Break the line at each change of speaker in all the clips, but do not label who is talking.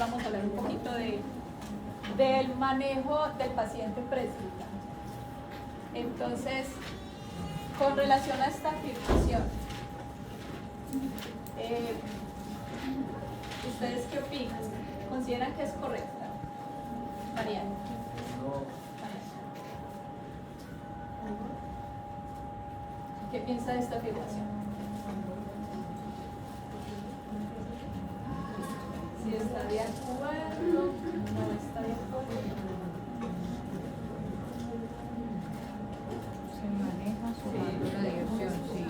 vamos a hablar un poquito del manejo del paciente presbítero. Entonces, con relación a esta afirmación, ¿ustedes qué opinan? ¿Consideran que es correcta? Mariana. ¿Qué piensa de esta afirmación? Si está de acuerdo, no está de acuerdo.
Se maneja sumando la diversión, sí,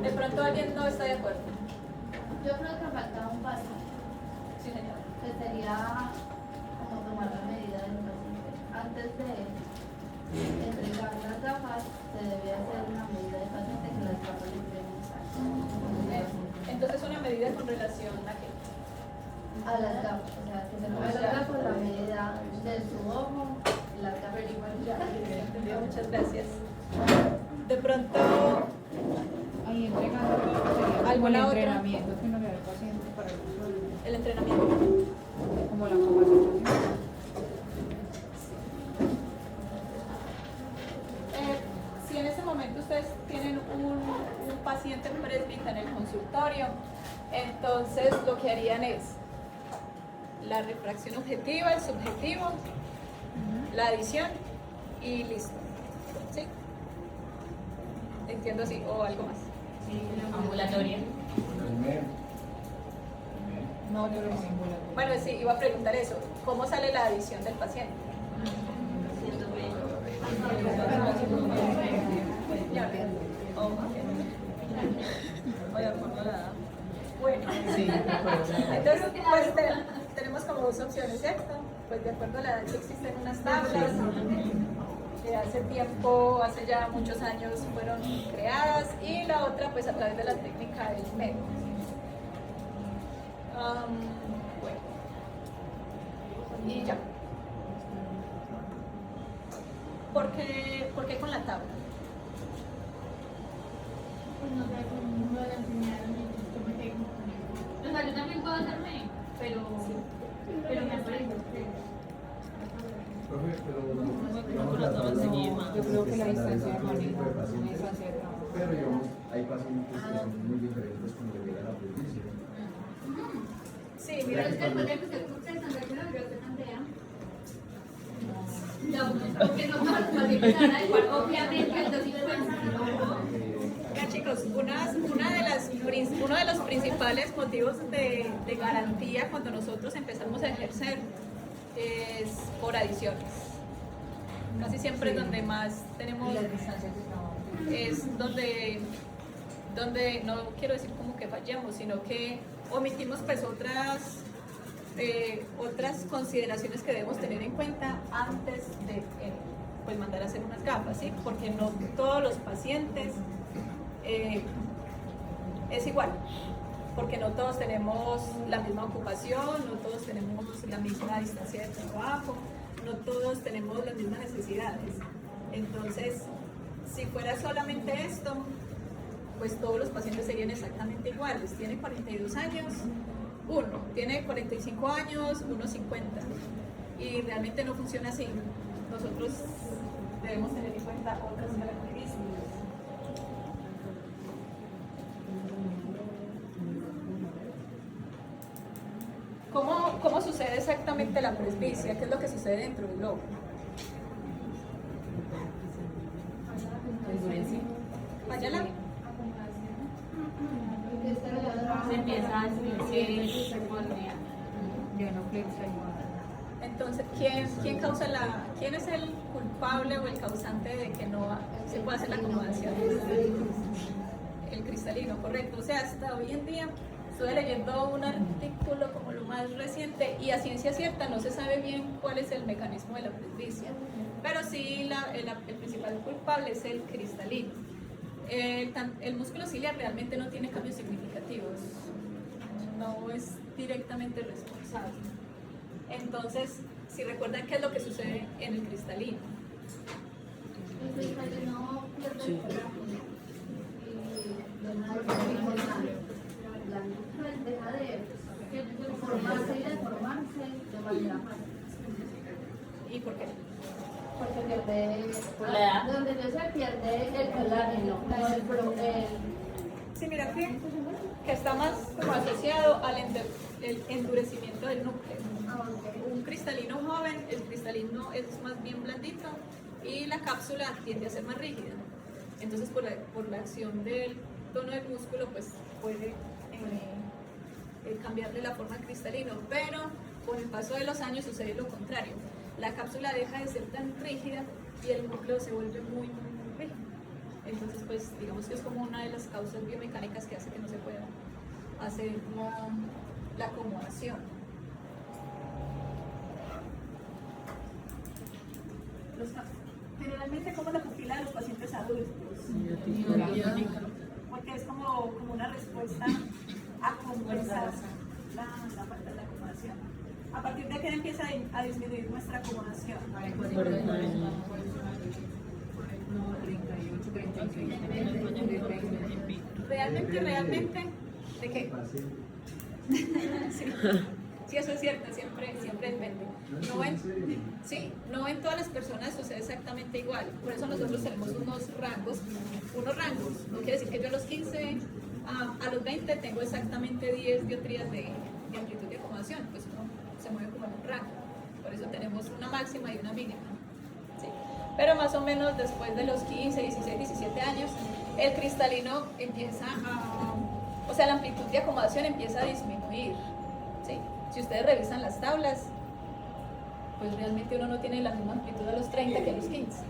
De pronto alguien no está de acuerdo.
Yo creo que falta un paso,
Sí, señora.
que sería como tomar la medida del paciente. Antes de entregar las gafas, se debe hacer una medida del paciente que las gafas le entreguen
Entonces, una medida con relación a qué?
a las gafas, o sea, que se ponga las gafas, la medida de su ojo, las gafas igual.
Entendido, muchas gracias. De pronto,
ahí entregando sería
¿alguna
el
otra?
entrenamiento que uno le da al paciente para el uso del-
el entrenamiento.
como la capacitación.
Si en ese momento ustedes tienen un paciente presbítero en el consultorio, entonces lo que harían es la refracción objetiva, el subjetivo, la adición y listo. ¿Sí? Entiendo así, o algo más.
Ambulatoria.
No, yo lo hice ambulatorio.
Bueno, sí, iba a preguntar eso. ¿Cómo sale la adición del paciente? Ya, bueno, entonces pues, tenemos como dos opciones, ¿cierto? Pues de acuerdo a la edad que existen unas tablas que hace tiempo, hace ya muchos años fueron creadas, y la otra pues a través de la técnica del MED. Bueno, y ya. ¿Por qué con la tabla?
Pues no sé, no le enseñaron y yo me tengo. O sea, yo también puedo hacerme, pero me aparece.
Yo creo que la distancia de manejo es una distancia de trabajo.
Pero digamos, hay pacientes que son muy diferentes cuando llegan a la presbicia.
Sí,
Pero
mira,
es que después de que usted cumple Santa Cruz, yo te plantea. No, porque no todos los pacientes van a igual, obviamente, el 250
mira, chicos, uno de los principales motivos de garantía cuando nosotros empezamos a ejercer es por adiciones. Casi siempre es donde más tenemos,
Y las distancias de trabajo.
es donde no quiero decir como que fallamos, sino que omitimos pues otras consideraciones que debemos tener en cuenta antes de pues mandar a hacer unas gafas, ¿sí? Porque no todos los pacientes es igual, porque no todos tenemos la misma ocupación, no todos tenemos la misma distancia de trabajo, no todos tenemos las mismas necesidades. Entonces, si fuera solamente esto, pues todos los pacientes serían exactamente iguales. Tiene 42 años, uno, tiene 45 años, uno 50. Y realmente no funciona así. Nosotros debemos tener en cuenta otras características. ¿Cómo sucede exactamente la presbicia? ¿Qué es lo que sucede dentro del ojo? Vaya la.
Se empieza a escribir, se pone.
Ya no flexa igual.
Entonces, ¿quién es el culpable o el causante de que no se pueda hacer la acomodación? El cristalino, correcto. O sea, hasta hoy en día estuve leyendo un artículo como lo más reciente y a ciencia cierta no se sabe bien cuál es el mecanismo de la presbicia, pero sí el principal culpable es el cristalino. El músculo ciliar realmente no tiene cambios significativos, no es directamente responsable. Entonces, si recuerdan qué es lo que sucede en el cristalino.
El cristalino pierde el colágeno y deja de ser de manera fácil.
¿Y por qué?
Porque pierde,
Por la edad.
donde yo se pierde el colágeno,
Sí, mira que está más como asociado al el endurecimiento del núcleo. Un cristalino joven, el cristalino es más bien blandito y la cápsula tiende a ser más rígida. Entonces, por la acción del tono del músculo, pues puede cambiarle la forma al cristalino, pero con el paso de los años sucede lo contrario. La cápsula deja de ser tan rígida y el núcleo se vuelve muy rígido. Entonces, pues digamos que es como una de las causas biomecánicas que hace que no se pueda hacer la acomodación. Generalmente como la pupila de los pacientes adultos, porque es como una respuesta a compensar la falta de la acomodación. ¿A partir de qué empieza a disminuir nuestra acomodación? Realmente, ¿de qué? Sí, eso es cierto, siempre depende. No en todas las personas sucede exactamente igual. Por eso nosotros tenemos unos rangos. No quiere decir que yo a los 15, a los 20 tengo exactamente 10 dioptrías de amplitud de acomodación. Pues uno se mueve como en un rango. Por eso tenemos una máxima y una mínima. ¿Sí? Pero más o menos después de los 15, 16, 17 años, el cristalino empieza o sea, la amplitud de acomodación empieza a disminuir. ¿Sí? Si ustedes revisan las tablas, pues realmente uno no tiene la misma amplitud a los 30 que a los 15,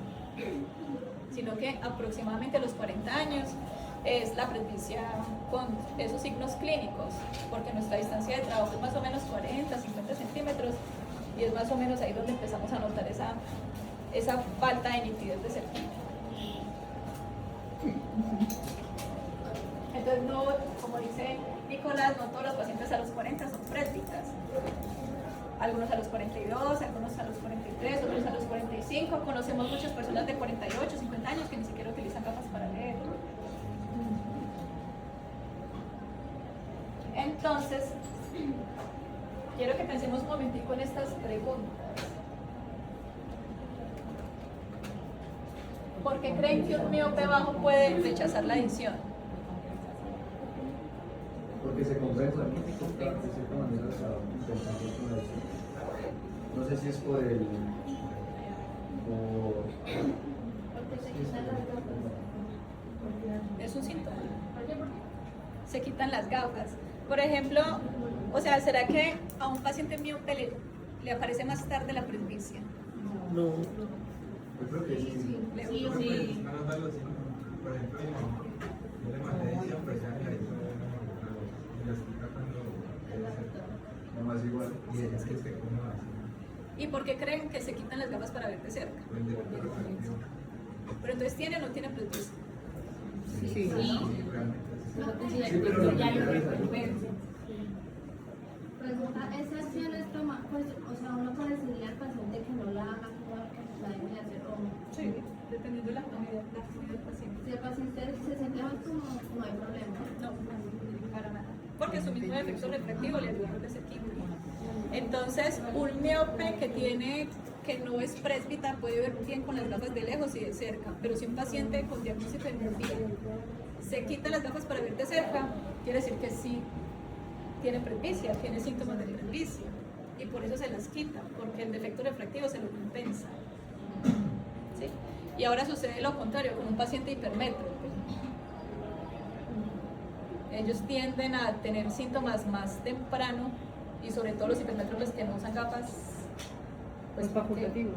sino que aproximadamente a los 40 años es la presbicia con esos signos clínicos, porque nuestra distancia de trabajo es más o menos 40, 50 centímetros, y es más o menos ahí donde empezamos a notar esa falta de nitidez de cerquita. Entonces, no, como dice Nicolás, no todos los pacientes a los 40 son presbitas. Algunos a los 42, algunos a los 43, otros a los 45. Conocemos muchas personas de 48, 50 años que ni siquiera utilizan gafas para leer. Entonces, quiero que pensemos un momentico en estas preguntas. ¿Por qué creen que un miope bajo puede rechazar la adición?
Porque se compensa, ¿no? De cierta manera la compensación con la visión. No sé si es por el...
Es un síntoma. Se quitan las gafas. Por ejemplo, o sea, ¿será que a un paciente miope le aparece más tarde la presbicia?
Yo creo que sí.
Sí.
Por ejemplo, yo le mandé diciembre, ya le hizo y lo explica cuando
No más igual.
y ella es que se come así.
¿Y por qué creen que se quitan las gafas para ver de cerca?
Por el director refractivo.
Pero entonces, ¿tiene o no tiene presbicia?
Sí, realmente.
Sí, pero no
Ya
me
lo
interesa.
Pregunta, ¿esa acción es tomar, pues, o sea, uno puede decirle al paciente que no la haga, que la deje de hacer o no?
Sí, dependiendo de la comunidad del paciente.
Si el paciente se siente más cómodo, no hay problema.
No, para nada. Porque su mismo efecto refractivo le ayuda a ver de cerquita. Entonces, un miope que no es presbita puede ver bien con las gafas de lejos y de cerca, pero si un paciente con diagnóstico de miopía se quita las gafas para ver de cerca, quiere decir que sí tiene presbicia, tiene síntomas de presbicia, y por eso se las quita, porque el defecto refractivo se lo compensa. ¿Sí? Y ahora sucede lo contrario con un paciente hipermétrope. Ellos tienden a tener síntomas más temprano, y sobre todo los hipermétropes que no usan gafas, pues facultativos.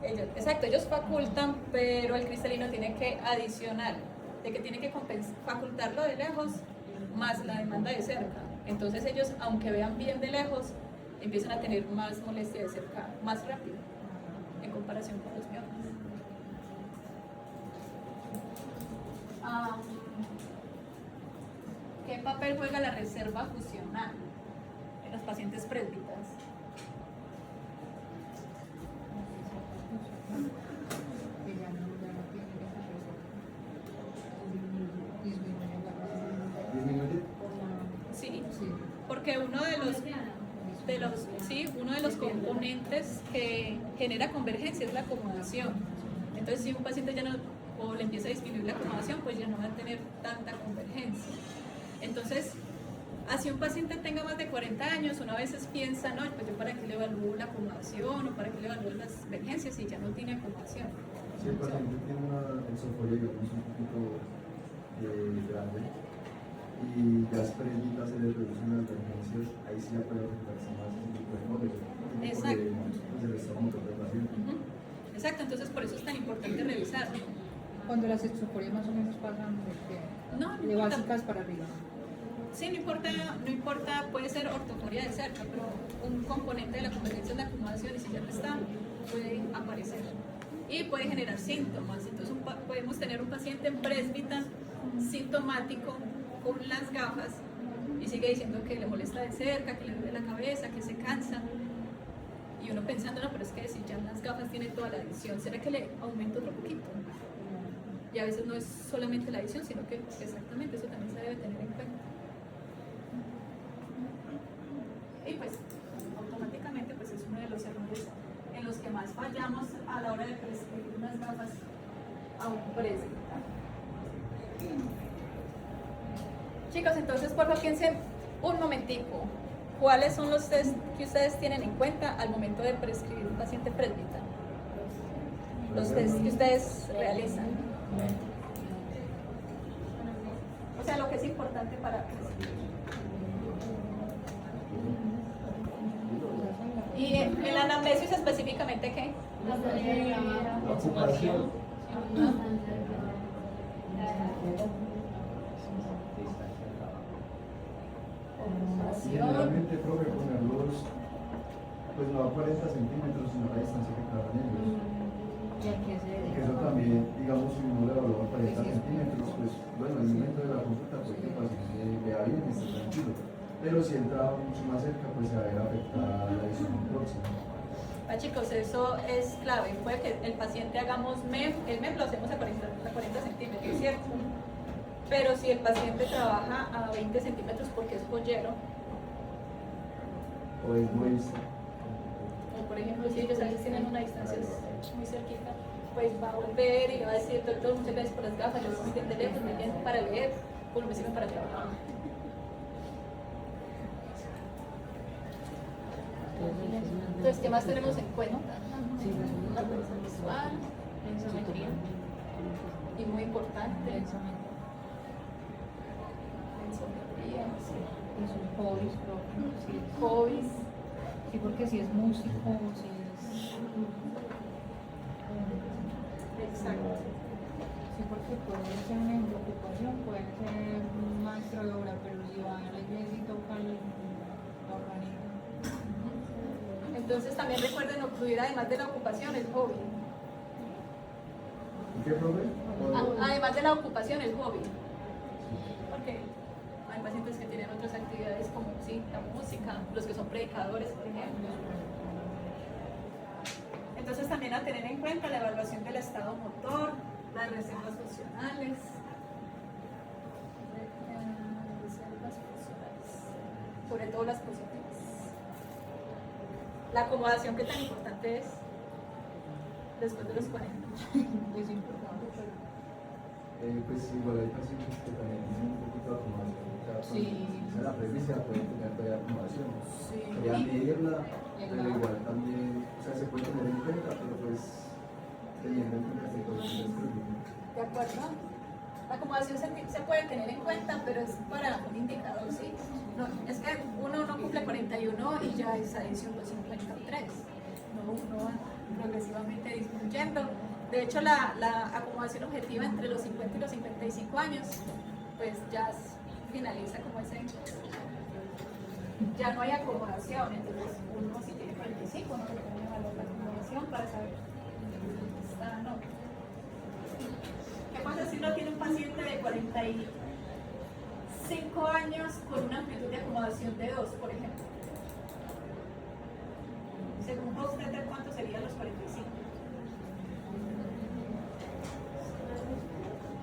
Ellos facultan, pero el cristalino tiene que adicionar, de que tiene que facultarlo de lejos más la demanda de cerca. Entonces ellos, aunque vean bien de lejos, empiezan a tener más molestia de cerca, más rápido, en comparación con los miopes. ¿Qué papel juega la reserva fusional en los pacientes presbitas?
¿Disminuye?
Sí, porque uno de los... uno de los componentes que genera convergencia es la acomodación. Entonces, si un paciente ya no, o le empieza a disminuir la acomodación, pues ya no va a tener tanta convergencia. Entonces, así un paciente tenga más de 40 años, una vez piensa, no, pues yo para qué le evalúo la acomodación o para qué le evalúo las convergencias si ya no tiene acomodación.
Si el paciente tiene una esoforiga, digamos, un poquito grande, y ya es presbita, se le reducen las emergencias, ahí sí ya puede afectarse más ese tipo de cosas.
Exacto.
Porque el estado motor del paciente.
Exacto, entonces por eso es tan importante revisarlo.
Cuando las exoforias más o menos pasan de
importa.
básicas para arriba.
Sí, no importa, puede ser ortoforia de cerca, pero un componente de la convergencia es la acomodación y si ya no está, puede aparecer. Y puede generar síntomas. Entonces podemos tener un paciente en presbita sintomático con las gafas y sigue diciendo que le molesta de cerca, que le duele la cabeza, que se cansa. Y uno pensando, no, pero es que si ya las gafas tiene toda la visión, ¿será que le aumenta otro poquito? Y a veces no es solamente la visión, sino que exactamente eso también se debe tener en cuenta. Y pues automáticamente pues es uno de los errores en los que más fallamos a la hora de prescribir unas gafas a un presbita. Chicos, entonces por favor piensen un momentico, ¿cuáles son los test que ustedes tienen en cuenta al momento de prescribir un paciente presbita? Los test que ustedes realizan. O sea, lo que es importante para prescribir. ¿Y en la anamnesis específicamente qué?
La ocupación. Generalmente, profe, ponerlos, pues no a 40 centímetros, sino a la distancia que quedaban ellos. Porque eso también, digamos, si uno le evalúa a 40 centímetros, pues bueno, en el momento de la consulta, pues que el paciente vea bien y esté tranquilo. Pero si entra mucho más cerca, pues se va a ver afectada la visión próxima.
Chicos, eso es clave. Puede que el paciente hagamos MEM, el MEM lo hacemos a 40 centímetros, ¿cierto? Pero si el paciente trabaja a 20 centímetros porque es joyero,
O es duelista.
o por ejemplo, si ellos a veces tienen una distancia muy cerquita, pues va a volver y va a decir, doctor, muchas gracias por las gafas, yo necesito el teléfono, me sirven para leer, pues me sirven para trabajar. Entonces, ¿qué más tenemos en cuenta? Una prensa visual,
Tensometría.
y muy importante,
Intensamente.
tensometría,
Y sus hobbies propios. Sí.
hobbies.
Sí, porque si es músico, si es.
Exacto.
Sí, porque puede ser una preocupación, puede ser un maestro de obra, pero si va a la iglesia y toca el organito.
Entonces también recuerden ocluir además de la ocupación el hobby.
¿Y qué, profe?
Además de la ocupación el hobby. Porque hay pacientes que tienen otras actividades como sí, la música, los que son predicadores, por ejemplo. Entonces también a tener en cuenta la evaluación del estado motor, las reservas funcionales. Reservas funcionales. Sobre todo las positivas. La acomodación, que tan importante es después de los 40.
Es importante, pero.
Pues igual hay pacientes que también tienen un poquito de acomodación. O sea,
Sí.
cuando la presbicia pueden tener todavía acomodación.
Sí.
Quería medirla, pero igual también, o sea, se puede tener en cuenta, pero pues teniendo en cuenta que todo es presbítero.
¿De acuerdo? La acomodación se puede tener en cuenta, pero es para un indicador, ¿sí? No, es que uno no cumple 41 y ya es adicción 253. No, uno va progresivamente disminuyendo. De hecho, la acomodación objetiva entre los 50 y los 55 años, pues ya finaliza como ese. Ya no hay acomodación, entonces uno si tiene 45 no le puede evaluar la acomodación para saber si está o no. ¿Qué pasa si uno tiene un paciente de 45 años con una amplitud de acomodación de 2, por ejemplo? Según usted, ¿de cuánto serían los 45?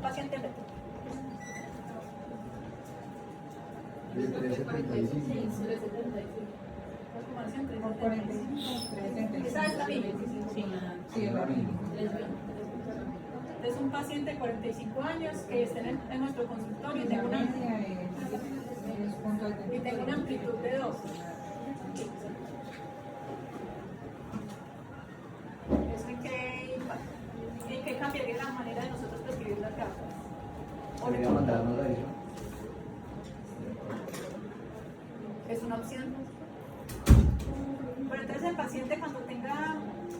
Paciente de
De 375.
375. recomendación
Por 45, 375.
Esa es la mínima.
Sí, es la mínima.
Es un paciente de 45 años que esté en nuestro consultorio y
La
tenga una,
media es punto
y tenga una amplitud de 2. ¿Eso en qué cambiaría la manera de nosotros prescribir las gafas? ¿O
Debería mandarnos la edición.
es una opción? Pero entonces el paciente cuando tenga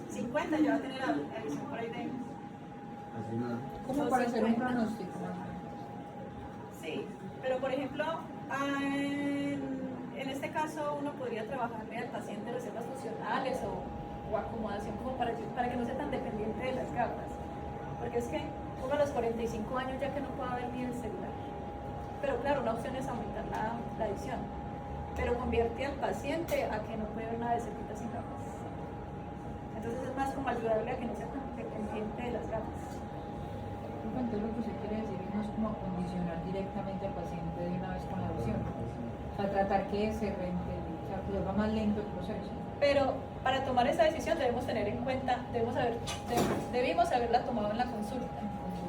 50 ya va a tener la visión por ahí de...
Así nada.
como para hacer un pronóstico.
Sí, pero por ejemplo, en este caso uno podría trabajarle al paciente recetas funcionales o acomodación como para que no sea tan dependiente de las gafas. Porque es que uno a los 45 años ya que no pueda ver ni el celular. Pero claro, una opción es aumentar la edición. Pero convierte al paciente a que no puede ver nada de cerquita sin gafas. Entonces es más como ayudarle a que no sea tan dependiente de las gafas.
Entonces lo que usted quiere decir no es como condicionar directamente al paciente de una vez con la visión. O sea, tratar que se reintegre, o sea, que va más lento el proceso.
Pero para tomar esa decisión debemos tener en cuenta, debimos haberla tomado en la consulta,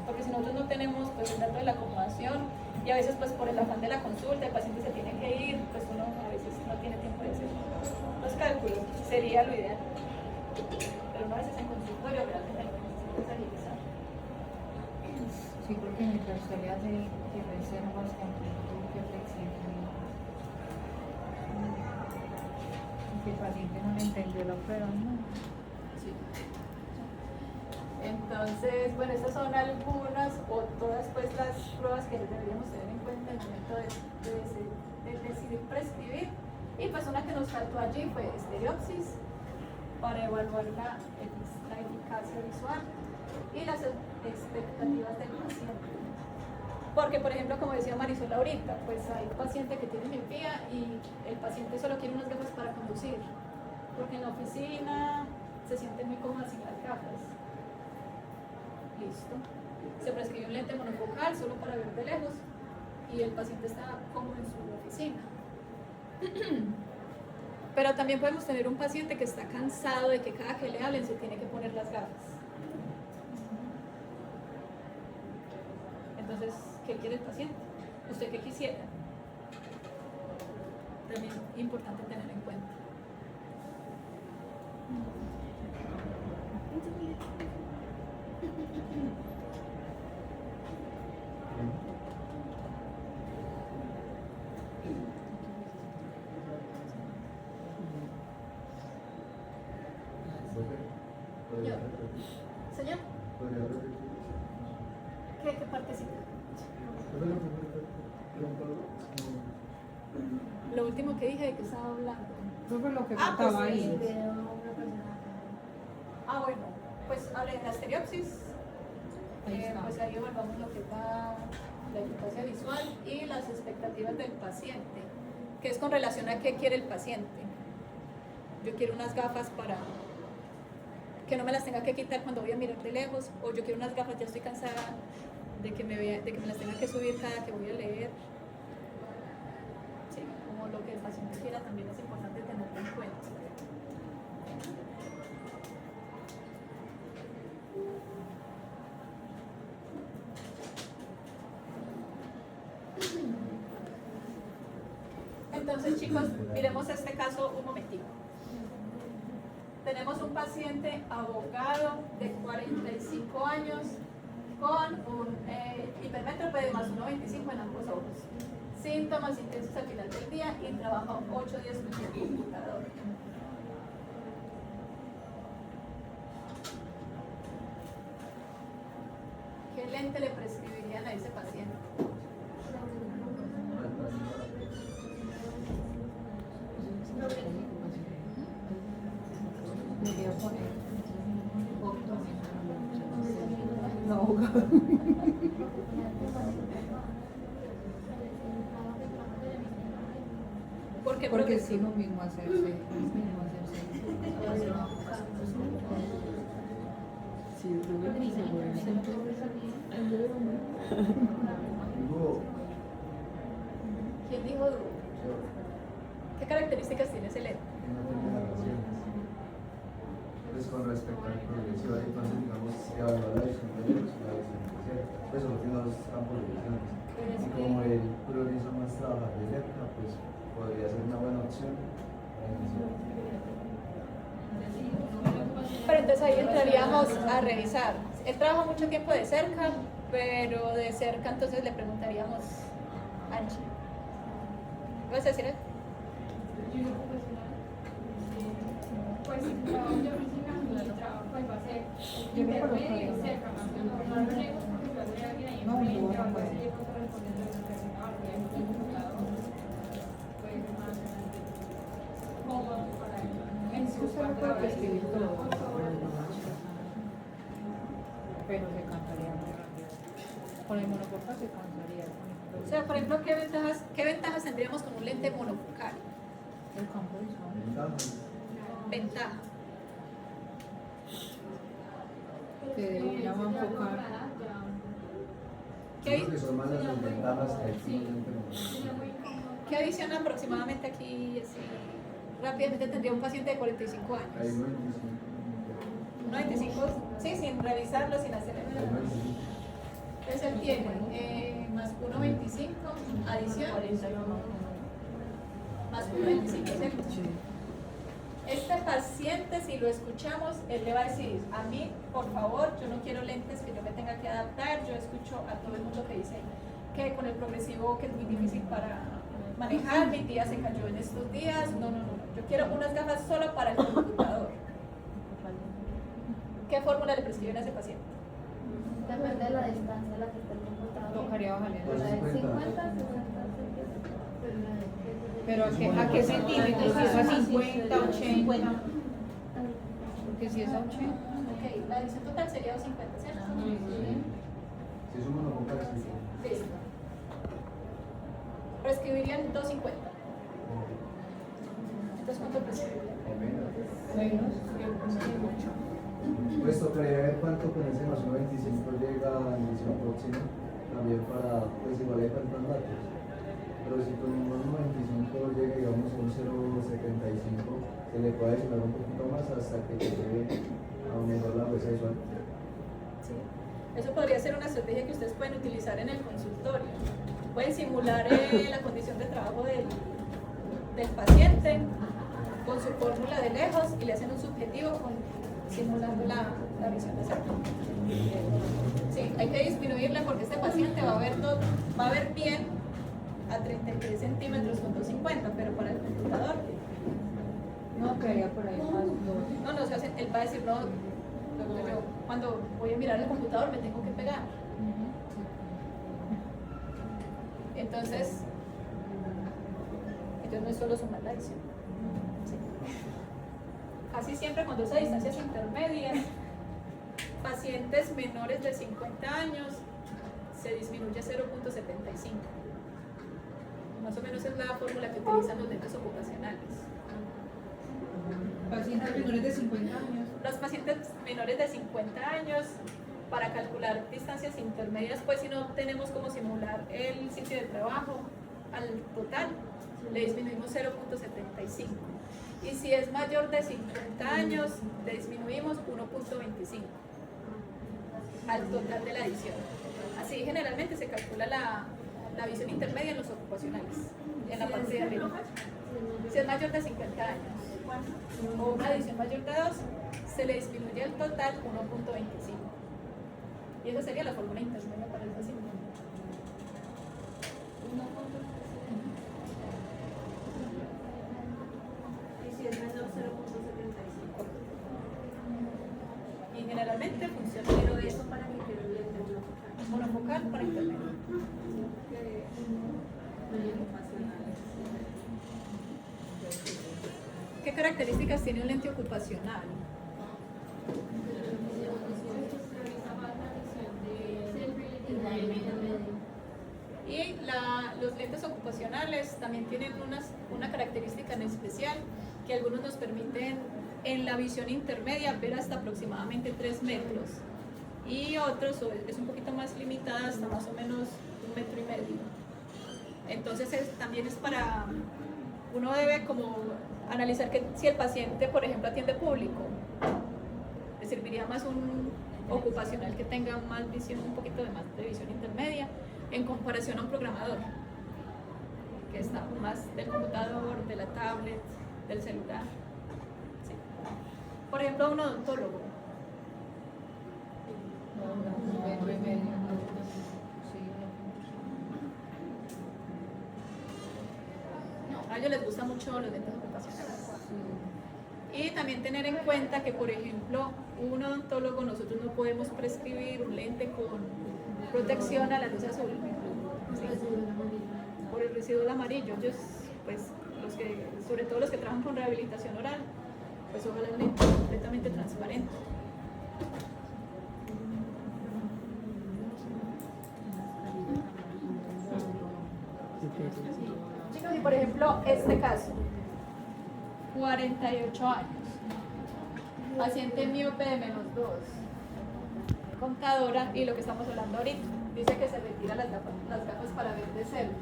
porque si nosotros no tenemos pues, el dato de la acomodación y a veces pues por el afán de la consulta el paciente se tiene que ir, pues uno a veces no tiene tiempo de hacer los cálculos, sería lo ideal. Pero no a veces en consultorio realmente lo que necesita es agilizar.
Sí, porque mientras usted le hace que reservas con que flexibilidad. Que el paciente no le entendió la prueba, ¿no?
Sí. Entonces, bueno, estas son algunas o todas pues las pruebas que deberíamos tener en cuenta en el momento de decidir prescribir. Y pues una que nos faltó allí fue estereopsis para evaluar la eficacia visual y las expectativas del paciente. Porque, por ejemplo, como decía Marisol ahorita, pues hay un paciente que tiene miopía y el paciente solo quiere unas gafas para conducir, porque en la oficina se siente muy cómoda sin las gafas. Listo. Se prescribe un lente monofocal solo para ver de lejos y el paciente está cómodo en su oficina. Pero también podemos tener un paciente que está cansado de que cada que le hablen se tiene que poner las gafas. Entonces, ¿qué quiere el paciente? ¿Usted qué quisiera? También importante tener en cuenta.
¿Podría repetir?
Señor,
¿Podría repetir?
¿qué partecita?
¿Qué fue lo que preguntó?
Lo último que dije de que estaba hablando.
Eso fue lo que
Pues
faltaba ahí.
Sí, pero una persona.
Bueno, pues hablé de la estereopsis.
Ahí está.
Pues ahí evaluamos lo que es la eficacia visual y las expectativas del paciente, que es con relación a qué quiere el paciente. Yo quiero unas gafas para que no me las tenga que quitar cuando voy a mirar de lejos, o yo quiero unas gafas, ya estoy cansada de que me las tenga que subir cada que voy a leer. Sí, como lo que el paciente quiera también es importante tenerlo en cuenta. Entonces, chicos, miremos este caso un momentito. Tenemos un paciente abogado de 45 años con un hipermétrope de más 1,25 en ambos ojos. Síntomas intensos al final del día y trabaja 8 días con el computador. ¿Qué lente le prescribirían a ese paciente?
Debería poner no,
¿Por qué?
porque es lo mismo hacerse.
Hugo,
¿Quién dijo? ¿Qué características tiene ese lente?
Que no tiene narraciones. Pues con respecto al progresivo, entonces digamos, evaluar la visión de lejos y la visión de cerca. Pues solo tiene dos campos de visiones. Y como él prioriza más trabajar de cerca, pues podría ser una buena opción.
Pero entonces ahí entraríamos a revisar. Él trabaja mucho tiempo de cerca, pero de cerca entonces le preguntaríamos a Angie. ¿Vas a decir él?
Pues trabajo de oficina, mi trabajo pues va a ser intermedio y cerca, más que no lo lejos porque va a ser alguien ahí enfrente o algo así, yo puedo respondiendo de la pregunta, porque hay un computador, pues más cómodo para él en su cuarto de
puede escribir todo,
trabajo.
pero se cansaría muy rápido. Con el monofocal se cansaría.
O sea, por ejemplo, ¿qué ventajas tendríamos con un lente monofocal?
El campo visual.
Ventaja.
Que ya va a enfocar.
¿Qué,
Creo que son más las desventajas que hay con el
¿Qué adición aproximadamente aquí? Así, rápidamente tendría un paciente de 45
Hay
años.
95.
95, sí, sin revisarlo, sin hacer el.
Hay 95.
Entonces él tiene más 1.25 adición, más 1.25, ¿cierto? Este paciente, si lo escuchamos, él le va a decir, a mí, por favor, yo no quiero lentes que yo me tenga que adaptar, yo escucho a todo el mundo que dice que con el progresivo que es muy difícil para manejar, mi tía se cayó en estos días, no, yo quiero unas gafas solo para el computador. ¿Qué fórmula le prescriben a ese paciente?
Depende de la distancia a la que esté el computador.
Tocaría bajarle.
Por la de 50, 60, 70.
Pero ¿a qué centímetros? Si es a 50, 80. Porque si es a 80.
Ok, la adición total sería 250, ¿cierto?
Si es un monofocal, sí.
Listo. Prescribirían 250. Entonces, ¿cuánto prescribirían?
Menos.
Pues tocaría ver cuánto con ese más 1.25 llega a la edición próxima, también para, pues igual hay tantos datos. Pero si con un 1.25 llega, digamos, a un 0.75, se le puede adicionar un poquito más hasta que llegue a aumentar la huesa visual.
Sí. Eso podría ser una estrategia que ustedes pueden utilizar en el consultorio. Pueden simular la condición de trabajo del paciente con su fórmula de lejos y le hacen un subjetivo simulando la visión de cerca. Sí, hay que disminuirla porque este paciente va a ver bien a 33 centímetros con 250, pero para el computador
No, quedaría por ahí más.
no, él va a decir, no, doctor, yo cuando voy a mirar el computador me tengo que pegar. Entonces no es solo sumar la adición. Sí. Casi siempre cuando es a distancias intermedias, pacientes menores de 50 años se disminuye 0.75. Más o menos es la fórmula que utilizan los lentes ocupacionales.
Pacientes menores de 50 años.
Los pacientes menores de 50 años, para calcular distancias intermedias, pues si no tenemos como simular el sitio de trabajo al total, le disminuimos 0.75. Y si es mayor de 50 años, le disminuimos 1.25 al total de la adición. Así generalmente se calcula la visión intermedia en los ocupacionales, en la parte de arriba. Si es mayor de 50 años o una adición mayor de 2, se le disminuye el total 1.25. Y esa sería la fórmula intermedia para el paciente.
Y si es menor 0.75.
Y generalmente funciona.
Pero eso para que quede un lente
Monofocal para intermedio. ¿Qué características tiene un lente ocupacional? Y los lentes ocupacionales también tienen una característica en especial que algunos nos permiten en la visión intermedia ver hasta aproximadamente 3 metros y otros es un poquito más limitada hasta más o menos 1,5 metros. Entonces también es para uno debe como analizar que si el paciente, por ejemplo, atiende público, le serviría más un ocupacional que tenga más visión, un poquito de más de visión intermedia, en comparación a un programador, que está más del computador, de la tablet, del celular. Sí. Por ejemplo, un odontólogo.
Metro y medio. Sí.
A ellos les gustan mucho los lentes ocupacionales. Y también tener en cuenta que, por ejemplo, un odontólogo, nosotros no podemos prescribir un lente con protección a la luz azul, ¿sí? Por el residuo amarillo. Ellos, pues, sobre todo los que trabajan con rehabilitación oral, pues ojalá un lente completamente transparente. Chicos, y por ejemplo, este caso, 48 años, paciente miope de -2, contadora, y lo que estamos hablando ahorita, dice que se retira las gafas para ver de cerca.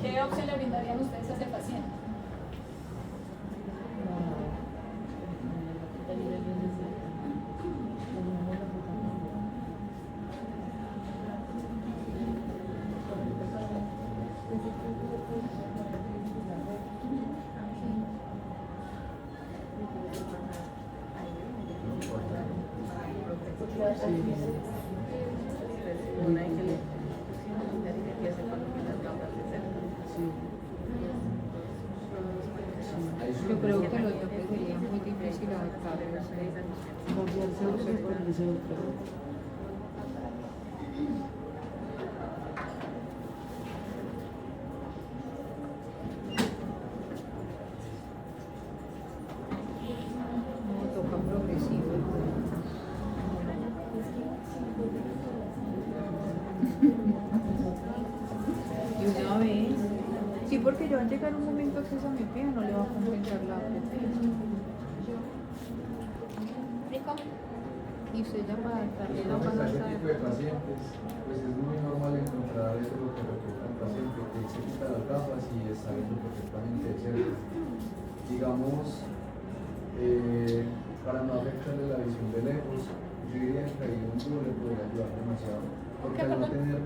¿Qué opción le brindarían ustedes a ese paciente?
Yo creo que los dos sería muy difícil adaptarlos. No, toca progresivo. Y una vez, sí, porque ya va a llegar un momento que esa miopía no le va a compensar la APP. Y usted ya para adaptarle la
Entonces, a ese
balanza.
tipo de pacientes, pues es muy normal encontrar eso lo que reporta el paciente, que se quita las gafas y está viendo perfectamente de cerca. Digamos, para no afectarle la visión de lejos, yo diría que ahí un dúo le podría ayudar demasiado. Porque al no tener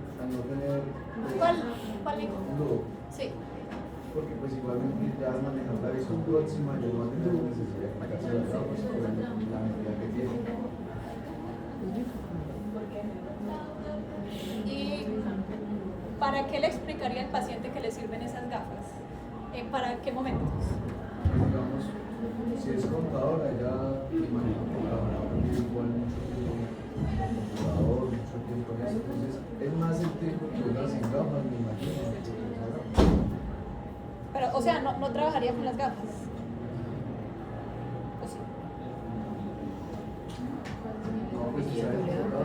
¿Cuál dijo?
un dúo,
Sí.
porque pues igualmente ya al manejar la visión próxima ya no va a tener la necesidad de quitarse las gafas por la medida que tiene.
¿Y para qué le explicaría al paciente que le sirven esas gafas? ¿Para qué momentos?
Digamos, si es contadora, ya imagino que trabajará igual mucho tiempo en el computador, mucho tiempo en eso. Entonces, es más el tiempo que usa sin gafas, me imagino.
Pero, o sea, no trabajaría con las gafas. ¿O sí?
No, pues está enfocado,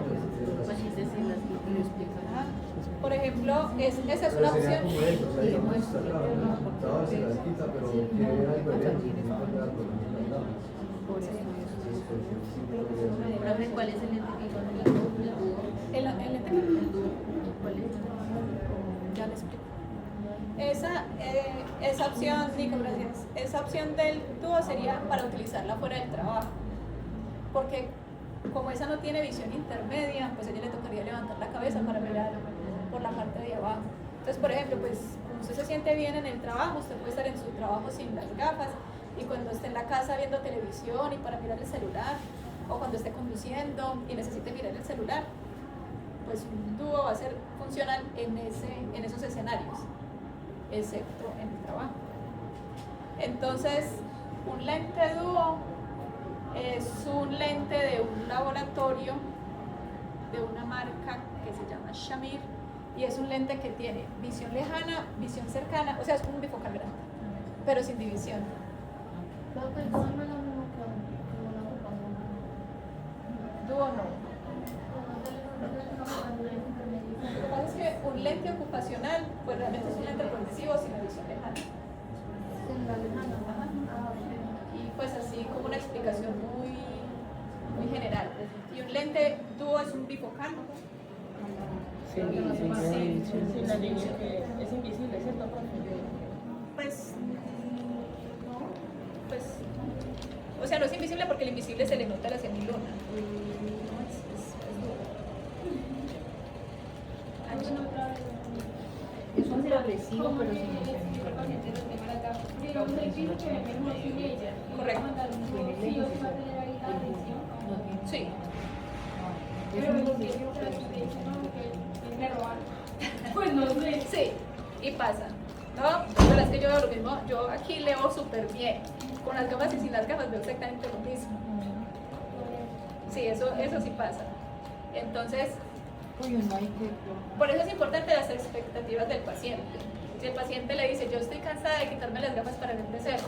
Ajá. Por ejemplo, esa es
pero
una
sería
opción.
como eso, o sea, digamos, está trabajando en el computador, se las quita, pero quiere algo de lejos, tiene que quedar con las gafas.
Por eso.
Entonces, pues, sí, podría-
Profe, ¿cuál es el lente que con el dúo?
El lente que-
¿Cuál es?
Ya le explico. Esa opción, Nico, gracias. Esa opción del dúo sería para utilizarla fuera del trabajo. Porque como esa no tiene visión intermedia, pues a ella le tocaría levantar la cabeza para mirar por la parte de abajo. Entonces, por ejemplo, pues como usted se siente bien en el trabajo, usted puede estar en su trabajo sin las gafas, y cuando esté en la casa viendo televisión y para mirar el celular, o cuando esté conduciendo y necesite mirar el celular, pues un dúo va a ser funcional en esos escenarios, excepto en el trabajo. Entonces, un lente dúo es un lente de un laboratorio de una marca que se llama Shamir, y es un lente que tiene visión lejana, visión cercana, o sea, es como un bifocal grande, pero sin división.
Creo que no es lo mismo que una ocupación.
Dúo no. Lo que pasa es que un lente ocupacional, pues realmente es un lente progresivo sin visión lejana.
Sin la lejana.
Ajá.
Ah, ok.
Y pues así como una explicación muy general. Y un lente dúo es un bifocal,
Sí, la línea que es invisible, ¿cierto, profe?
Pues, pues, o sea, no es invisible porque el invisible se le nota la semiluna. No, es duro.
Es un progresivo, pero sin
Sí.
Pues no sé.
Sí, y pasa. No, la verdad es que yo veo lo mismo. Yo aquí leo súper bien. Con las gafas y sin las gafas veo exactamente lo mismo. Sí, eso sí pasa. Entonces, por eso es importante las expectativas del paciente. Si el paciente le dice, yo estoy cansada de quitarme las gafas para ver de cerca,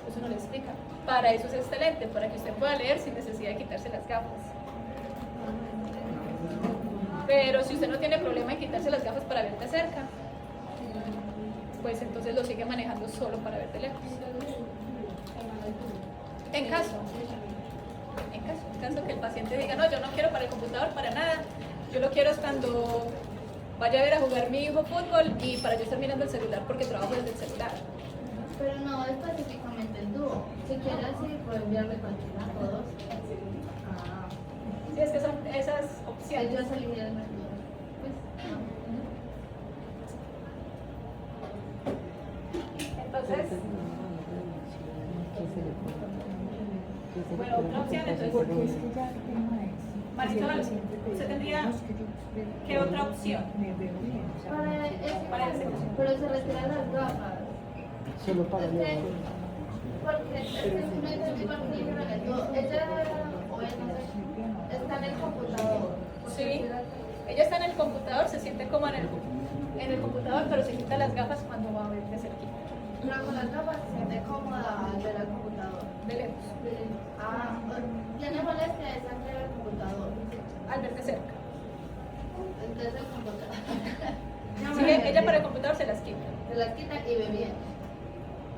pues uno le explica. Para eso es este lente, para que usted pueda leer sin necesidad de quitarse las gafas. Pero si usted no tiene problema en quitarse las gafas para ver de cerca, pues entonces lo sigue manejando solo para ver de lejos. En caso que el paciente diga, no, yo no quiero para el computador para nada, yo lo quiero es cuando vaya a ver a jugar mi hijo fútbol y para yo estar mirando el celular porque trabajo desde el celular.
Pero no específicamente el dúo. Si quieres, sí, puedo enviarle cualquiera a todos.
Sí, es que son esas opciones.
Ellos eligieron el dúo.
Entonces, bueno, otra opción, entonces, Marisol, ¿usted tendría qué otra opción?
Para ese caso. Pero se retiran las gafas.
Solo para
Es que, porque es que si me entendí por qué dijeron el dúo. Ella, o él, no sé, está en el computador.
Sí, ella está en el computador, se siente como en el computador, pero se quita las gafas cuando va a ver de cerquita.
Pero con las gafas se siente cómoda al ver al computador.
De lejos,
Tiene molestia de sangre al computador.
al ver de cerca.
Entonces el computador.
Sí, ella para el computador se las quita.
Se las quita y ve bien.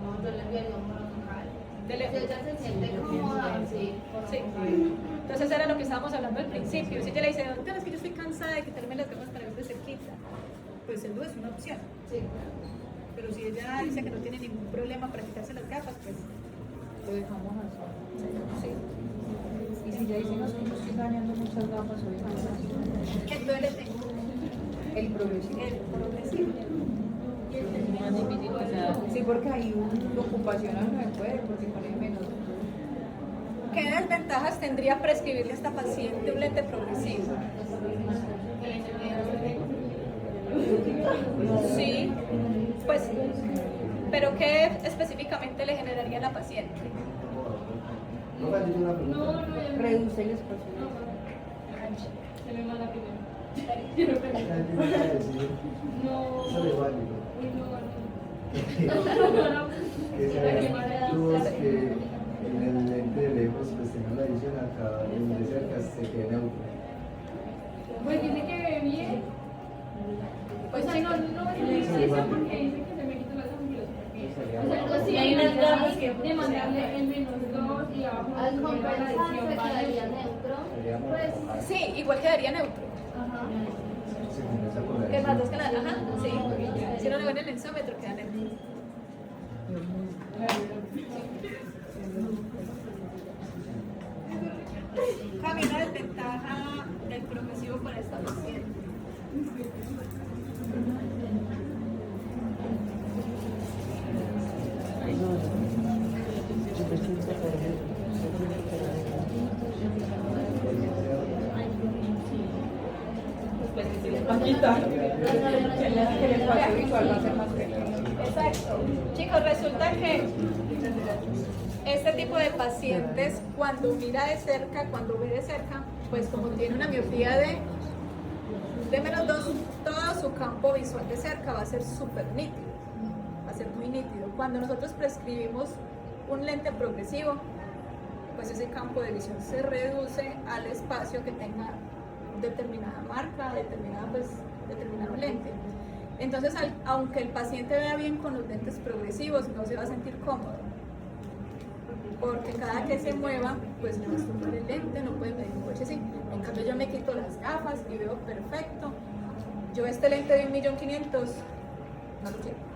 No, yo le enviaría un monofocal.
De
Si
lejos.
ella se siente cómoda, sí.
Sí. Entonces era lo que estábamos hablando al principio. Si ella le dice, doctora, es que yo estoy cansada de quitarme las gafas para ver de cerquita, pues el dúo es una opción.
Sí.
Pero si ella dice que no tiene ningún problema para quitarse las gafas, pues
lo dejamos así.
sí.
Y si ya decimos que no estoy dañando muchas gafas, lo dejamos así.
El duele tengo.
El progresivo.
El progresivo.
Es más difícil que sea.
Sí, porque ahí un ocupacional no se puede, porque pone menos.
¿Qué desventajas tendría prescribirle a esta paciente un lente progresivo? Sí, pues, pero ¿qué específicamente le generaría a la paciente?
No, yo tengo una pregunta.
Reduce el espacio.
Se me manda primero.
La gente me va a decir,
No.
eso le vale, ¿no?
No.
Que sean dudas que en el lente de lejos pues tengan la visión, acá en el de cerca se quede neutro.
Pues dice que ve bien.
Pues
O sea, no me interesa porque dice que se me quitan las gafas. O sea, no, sí,
hay unas gafas que-
de mandarle el -2 y abajo
Al
la
compensar se
edición
quedaría neutro. Pues,
Sí, igual quedaría neutro.
ajá.
Se comienza con la
Que más dos que
visión.
nada, ajá, sí. Si no le ven el ensómetro, queda neutro. Cambia una desventaja del progresivo para esta paciente.
Pues que se les va a quitar.
El espacio visual va a ser más pequeño.
Exacto. Chicos, resulta que este tipo de pacientes, cuando mira de cerca, cuando ve de cerca, pues como tiene una miopía de -2, todo su campo visual de cerca va a ser súper nítido, va a ser muy nítido. Cuando nosotros prescribimos un lente progresivo, pues ese campo de visión se reduce al espacio que tenga determinada marca, determinado lente. Entonces, aunque el paciente vea bien con los lentes progresivos, no se va a sentir cómodo. porque cada que se mueva, pues me va a estupar el lente, no puede medir un coche así. En cambio yo me quito las gafas y veo perfecto. Yo este lente de 1.500.000 no lo quiero.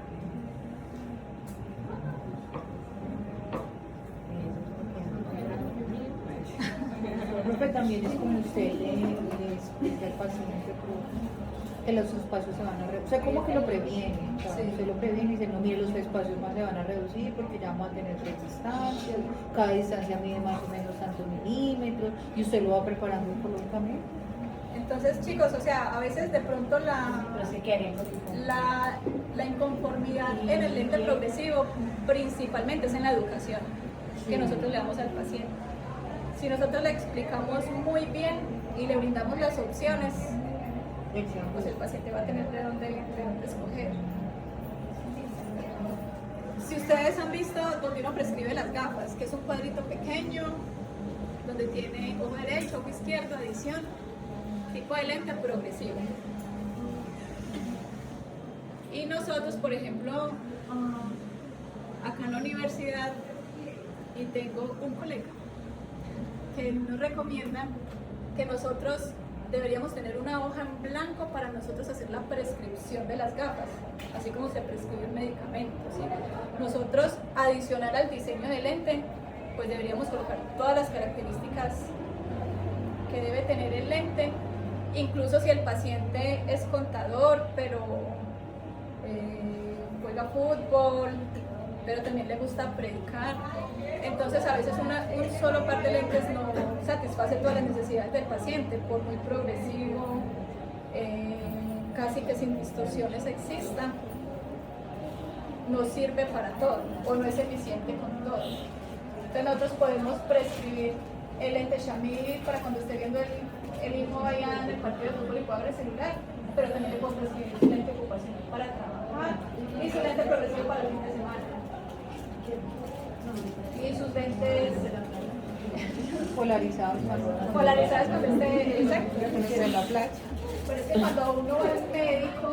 Profe, también es como usted le explica al paciente que los espacios se van a reducir, o sea, como que lo previene, o sea,
Sí.
usted lo previene y dice, no, mire, los espacios más se van a reducir porque ya vamos a tener 3 distancias, cada distancia mide más o menos tantos milímetros, y usted lo va preparando ecológicamente.
Entonces, chicos, o sea, a veces de pronto
Pero se quedaría
la inconformidad en el lente progresivo principalmente es en la educación que nosotros le damos al paciente. Si nosotros le explicamos muy bien y le brindamos las opciones, pues el paciente va a tener de dónde escoger. Si ustedes han visto donde uno prescribe las gafas, que es un cuadrito pequeño, donde tiene ojo derecho, ojo izquierdo, adición, tipo de lente progresivo. Y nosotros, por ejemplo, acá en la universidad, y tengo un colega que nos recomienda que nosotros deberíamos tener una hoja en blanco para nosotros hacer la prescripción de las gafas, así como se prescriben medicamentos, ¿sí? Nosotros, adicional al diseño del lente, pues deberíamos colocar todas las características que debe tener el lente, incluso si el paciente es contador, pero juega fútbol, pero también le gusta predicar. Entonces a veces un solo par de lentes no satisface todas las necesidades del paciente, por muy progresivo, casi que sin distorsiones exista, no sirve para todo o no es eficiente con todo. Entonces nosotros podemos prescribir el lente Shamil para cuando esté viendo el hijo allá en el partido de fútbol y pueda ver el celular, pero también le podemos prescribir su lente ocupacional para trabajar y su lente progresivo para el fin de semana. Y sus lentes
polarizados
cuando esté exacto.
en la playa.
Pero es que cuando uno es médico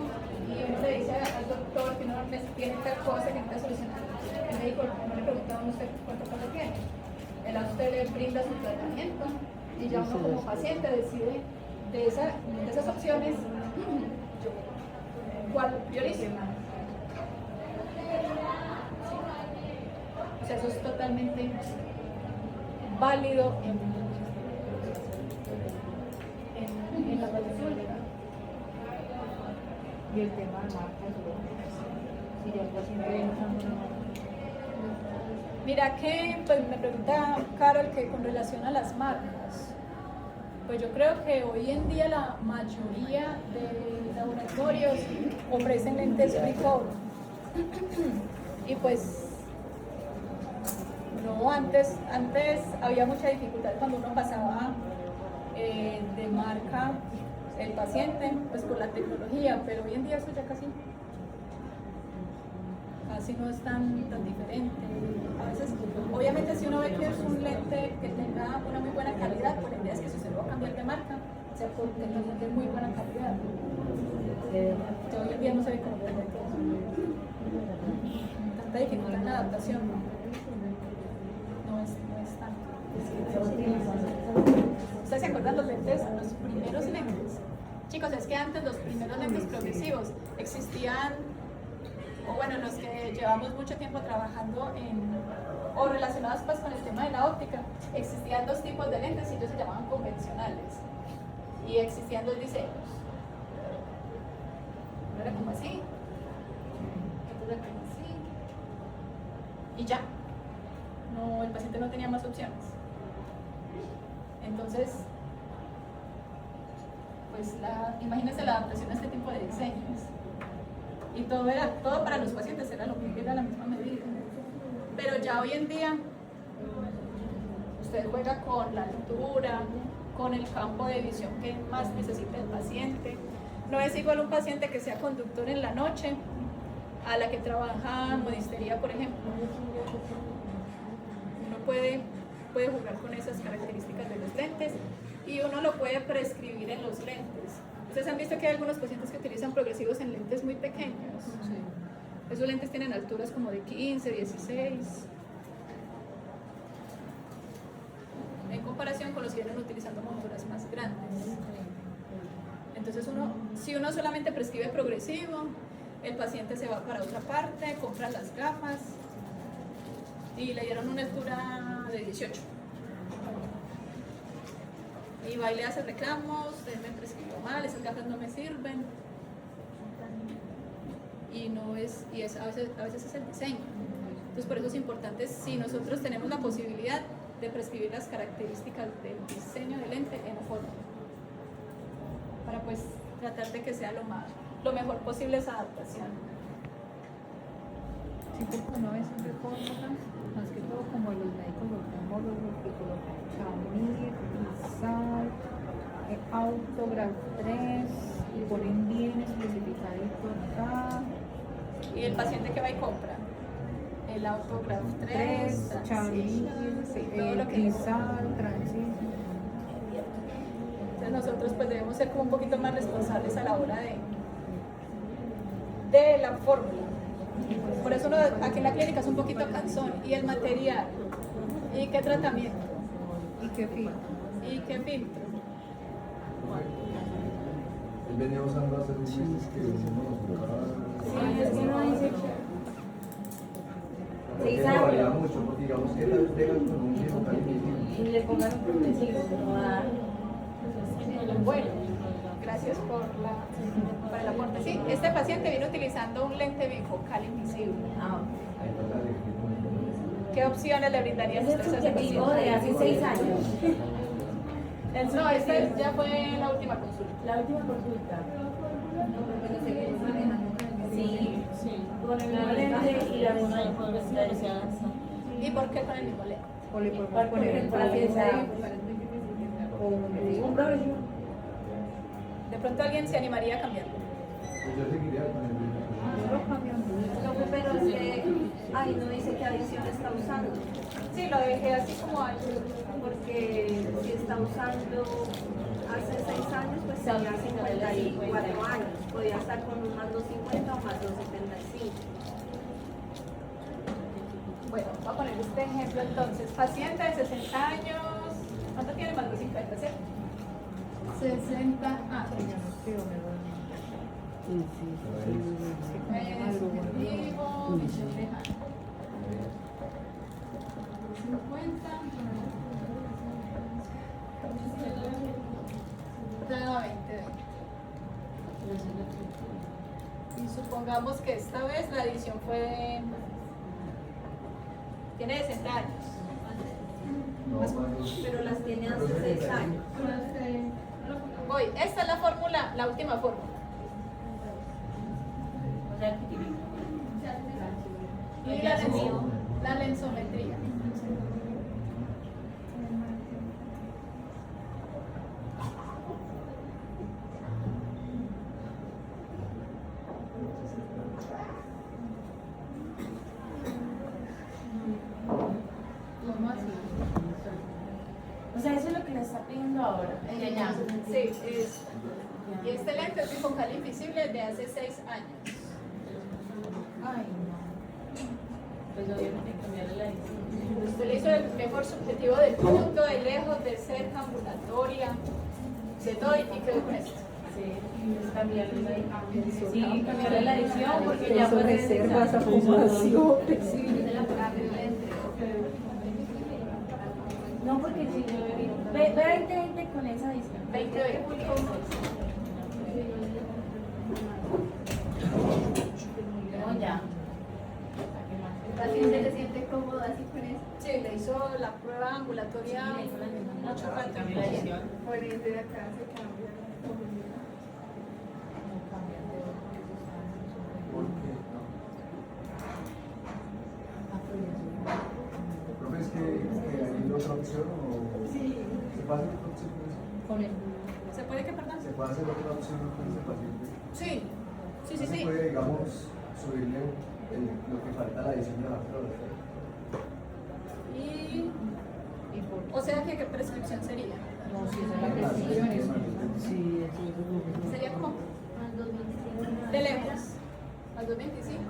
y uno le dice al doctor que uno tiene tal cosa que necesita solucionar, el médico no le pregunta a usted cuánto cosa tiene. Él a usted le brinda su tratamiento y ya uno como paciente decide de esas opciones cuál prioriza. O sea, eso es totalmente válido en la consulta.
Y el tema de marcas, si ya el paciente viene usando una marca.
Mira que pues, me pregunta Carol que con relación a las marcas, pues yo creo que hoy en día la mayoría de laboratorios ofrecen lentes Recover. Y pues no, antes había mucha dificultad cuando uno pasaba de marca el paciente, pues por la tecnología, pero hoy en día eso ya casi no es tan diferente. A veces, obviamente si uno ve que es un lente que tenga una muy buena calidad, pues la idea es que si usted lo va a cambiar de marca, sea por tenga un lente de muy buena calidad. Que hoy en día no se ve como tanta dificultad en la adaptación. No es tanto. ¿Ustedes se acuerdan los lentes, los primeros lentes? Chicos, es que antes los primeros lentes progresivos existían, o bueno, los que llevamos mucho tiempo trabajando o relacionados pues con el tema de la óptica, existían dos tipos de lentes y ellos se llamaban convencionales. Y existían dos diseños. Uno era como así, otro era como así, y ya. No, el paciente no tenía más opciones. Entonces, pues imagínense la adaptación a este tipo de diseños. Y todo para los pacientes era la misma medida. Pero ya hoy en día, usted juega con la altura, con el campo de visión que más necesita el paciente. No es igual un paciente que sea conductor en la noche a la que trabaja modistería, por ejemplo. Uno puede jugar con esas características de los lentes y uno lo puede prescribir en los lentes. Ustedes han visto que hay algunos pacientes que utilizan progresivos en lentes muy pequeños. Esos lentes tienen alturas como de 15, 16. comparación con los que vienen utilizando monturas más grandes. Entonces si uno solamente prescribe progresivo, el paciente se va para otra parte, compra las gafas y le dieron una altura de 18. Y va y le hace reclamos, él me prescribió mal, esas gafas no me sirven. A veces es el diseño. Entonces por eso es importante, si nosotros tenemos la posibilidad de prescribir las características del diseño del lente en la forma, para pues tratar de que sea lo mejor posible esa adaptación.
Sí, porque una vez siempre fórmulas, más que todo como los médicos oftalmólogos que colocan Chamir, Rizal, Autograph 3 y ponen bien especificadito acá.
Y el paciente que va y compra el Autograph 3,
Chamir,
todo lo que
Rizal, Transition.
Entonces nosotros pues debemos ser como un poquito más responsables a la hora de la fórmula. Por eso aquí en la clínica es un poquito cansón. Y el material, y qué tratamiento,
¿Y qué filtro?
y qué filtro.
Él venía usando hace 6 meses que uno nos tocaba.
Sí, es que uno dice
Porque eso varía mucho, porque digamos que tal pegan con un viejo tal
y le pongan un progresivo, no dar.
Bueno, gracias por el aporte. Sí, este paciente viene utilizando un lente bifocal invisible. ¿Qué opciones le brindarías
Es el
usted a ese
subjetivo
paciente?
de hace 6 años.
No, esta ya fue la última consulta.
La última consulta. Sí, con el mismo lente y la misma progresividad.
¿Y por qué con el mismo lente?
O le podemos poner
Para que sea
o un
un progresivo.
De pronto alguien se animaría a cambiarlo.
Pues yo seguiría con el viejo.
lo cambian.
Pero es que ahí no dice qué adicción está usando,
Sí, lo dejé así como algo.
porque si está usando hace 6 años, pues sería 54 años, podría estar con un más 250 o más 275.
Bueno, voy a poner este ejemplo entonces. Paciente de 60 años. ¿Cuánto tiene más de 50, cierto? 60 años.
Yo no escribo, me duele.
Subjetivo, visión lejana. 50. No, 20. Y supongamos que esta vez la edición tiene 60 años.
No, más dos.
Pero las tiene hace 6 años.
Voy, esta es la fórmula, la última fórmula.
O sea, que tiene.
Y la lensometría.
O sea, eso es lo que le está pidiendo ahora. Ella ya.
Sí, es. Y este lente es bifocal invisible de hace 6 años.
Ay, no.
Pues obviamente hay que cambiarle la edición.
Usted le hizo el mejor subjetivo del punto, de lejos, de cerca, ambulatoria, de todo y quedó con esto.
Sí, es cambiarle la edición. Sí, cambiarle la edición porque ya
Eso
fue
reservas a fumación.
No, porque si yo ve 20 con esa edición.
20
No, ya.
El paciente se siente cómodo así con eso.
Sí, le hizo la prueba ambulatoria mucho rato.
Cambié la edición.
Por eso de acá se cambia.
¿Por qué? No. Profe, es que hay otra opción o se puede hacer otra opción con eso.
Con el
¿Se puede que, perdón?
Se puede hacer otra opción con ese paciente.
Sí, sí, sí,
No se
sí.
puede, digamos, subirle lo que falta a la edición de la flor.
O sea que qué prescripción sería.
no, si es la prescripción es.
Sí,
Sería como
Más 225.
de lejos. Al 225.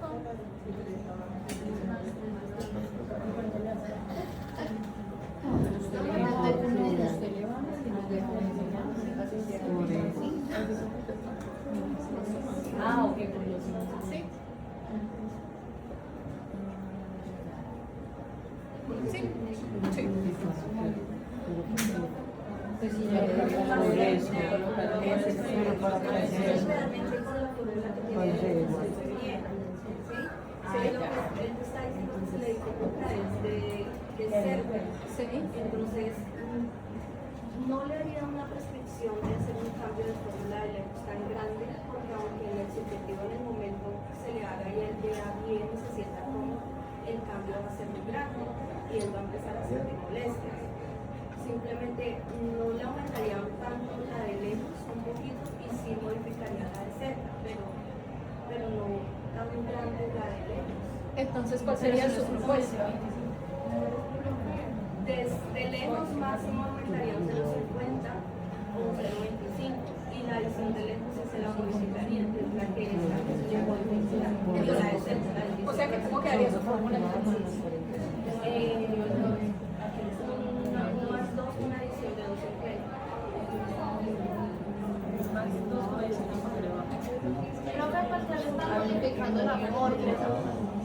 Por eso. Pero para crecer.
Realmente con la fórmula que tiene
Pues,
él, no se bien, ¿sí? Sí, lo que él está diciendo que se le dificulta es de cerca.
Sí.
Entonces, no le haría una prescripción de hacer un cambio de fórmula de lejos tan grande, porque aunque el subjetivo en el momento se le haga y él vea bien y se sienta cómodo, el cambio va a ser muy grande y él va a empezar a sentir molestias. Simplemente no le aumentaría tanto la de lejos, un poquito, y sí modificaría la de cerca, pero no tan grande la de lejos.
Entonces, ¿cuál sería su propuesta?
Desde lejos máximo aumentaría un 0,50 o un 0,25 y la adición de lejos sí se la modificaría, que es la que está que se llama modificación. Entonces, la de cerca, la de
O sea, que ¿cómo quedaría su fórmula entonces?
Uno más dos, una adición de 2,50.
Creo que porque le está modificando la fórmula.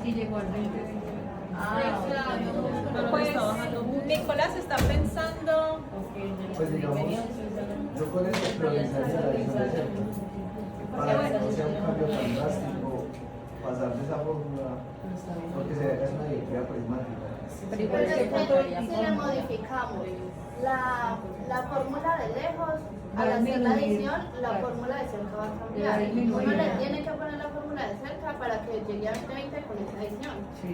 Sí llegó al 20.
Pues Nicolás está pensando,
Pues digamos, yo con eso priorizaría la edición de cerca. Para que no sea un cambio tan drástico, pasar de esa fórmula, porque es una dioptría prismática.
Pero
Pero
igual
es
se
que
contaría
si le modificamos la fórmula de lejos,
Va
al
a
hacer la
disminuir,
adición, la
claro.
fórmula de cerca va a
Va a
cambiar.
disminuir.
Uno le tiene que poner la fórmula de cerca para que llegue a 2020 con esa adición.
Sí.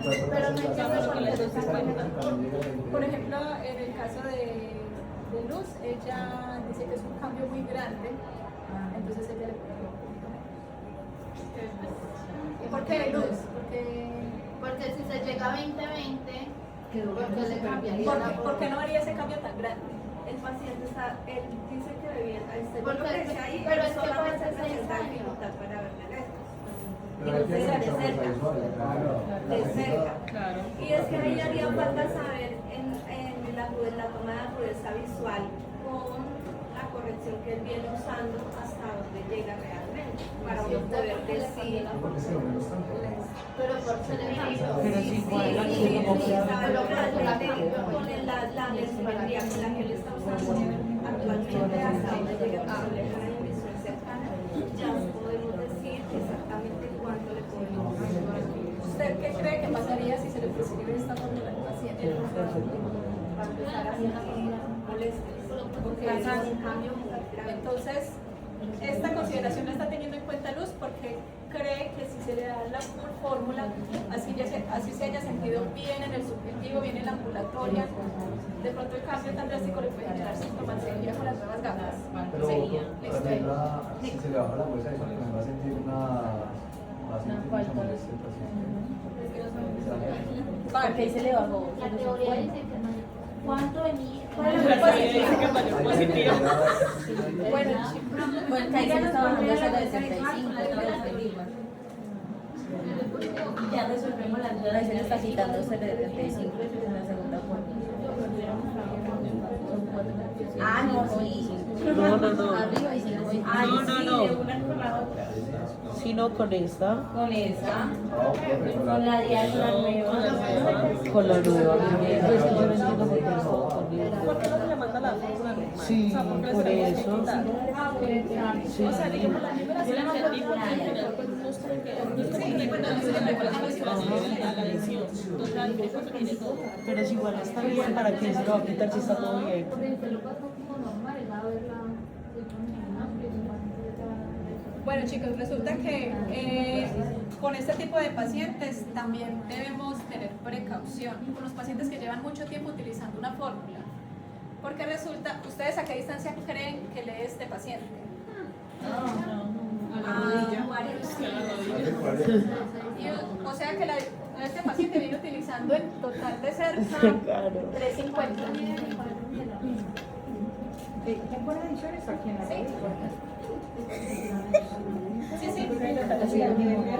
Pero no entiendo por qué no se cuenta.
por ejemplo, en el caso de Luz, ella dice que es un cambio muy grande, entonces ella le pone un poquito menos. ¿Y por qué Luz?
Porque si se llega a 2020, porque le cambiaría la
¿Por qué
fórmula.
no haría ese cambio tan grande?
El paciente él dice que debía,
Porque
lo que dice ahí,
pero
él
es que
solamente
puede ser 6
presenta
años.
dificultad para verle lejos.
Pero hay que
De
hacer mucha
cerca.
fuerza visual, claro.
De cerca.
Claro.
Y es que ahí haría falta saber en la toma de agudeza visual con la corrección que él viene usando hasta dónde llega realmente, para uno poder decir.
Porque es que no me gusta.
Pero por ser el cambio.
Pero es igual,
Sí,
aquí
sí,
como
sí,
que
sabe
pero
realmente con la densitometría con la que él está usando actualmente hasta donde llega a visión lejana y visión cercana, ya podemos decir exactamente cuánto le podemos dar.
¿Usted qué cree que pasaría si se le prescribe esta fórmula al paciente?
Va a empezar a sentir molestias, porque es un cambio muy grande.
Entonces, esta consideración la está teniendo en cuenta Luz porque cree que si se le da la full fórmula, así se haya sentido bien en el subjetivo, bien en la ambulatoria, de pronto el cambio tan drástico le puede generar sintomatología con las nuevas gafas.
Pero también si se le baja la huesa, eso pues va a sentir mucha molestia el paciente.
Porque ahí se le bajó.
La teoría dice que no. ¿Cuánto venía?
Dice que mayor positivo.
Bueno,
Pues ahí se le está bajando hasta la de 75. Ya resolvemos la duda. Ahí se le está quitando hasta la de 35 en la segunda forma. Ah, no, sí.
No.
Arriba y 5.
No. Sino con esta.
Con esa. Con la diáspora nueva.
Con la nueva. Pues yo no entiendo por qué no.
¿Por qué no se le manda la fórmula normal?
Sí,
O sea, ¿por qué le
por
tenemos que
eso.
quitar?
Sí.
O sea, digamos, la primera sí la entendí porque al final pues no es como que le cuentan la la edición. Total, eso se tiene todo.
Pero es igual, está bien. ¿Para qué se lo va a quitar si está todo bien?
bueno chicos, resulta que con este tipo de pacientes también debemos tener precaución con los pacientes que llevan mucho tiempo utilizando una fórmula. Porque resulta, ¿ustedes a qué distancia creen que lee este paciente? O sea que este paciente viene utilizando en total de cerca 350.
¿Quién pone ediciones aquí en la red?
Sí,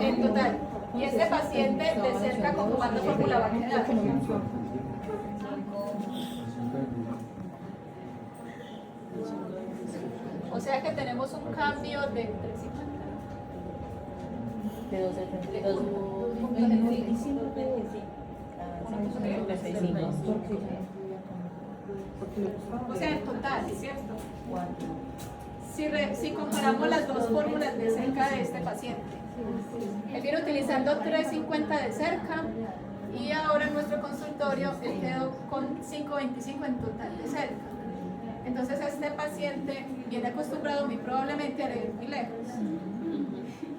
en total. Y este paciente de cerca, ¿con cuánta fórmula va a quedar? O sea que tenemos un cambio de 350.
De 272.
Porque le gustaba.
O sea, en total, ¿cierto? Si comparamos las dos fórmulas de cerca de este paciente, él viene utilizando 350 de cerca y ahora en nuestro consultorio él quedó con 525 en total de cerca. Entonces este paciente viene acostumbrado muy probablemente a leer muy lejos.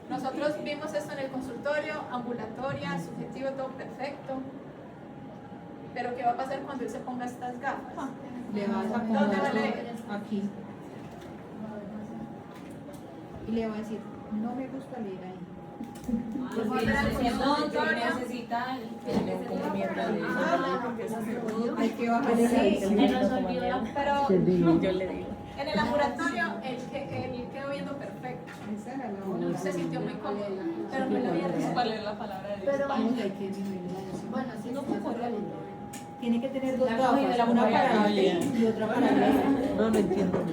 Nosotros vimos esto en el consultorio, ambulatoria, subjetivo, todo perfecto. Pero ¿qué va a pasar cuando él se ponga estas gafas?
Le vas a
¿Dónde va a
acomodar
leer?
aquí. Y le va a decir, no me gusta leer ahí.
Necesita
Hay que bajar
Pero
Yo le digo.
en el laboratorio él quedó viendo perfecto.
Esa era la otra.
Se sintió muy cómodo, pero no la había
Para leer la palabra de Dios.
Pero,
Hay que disminuir eso.
bueno, sí, no puedo
Tiene que tener dos gafas, una para leer y otra para leer.
No entiendo.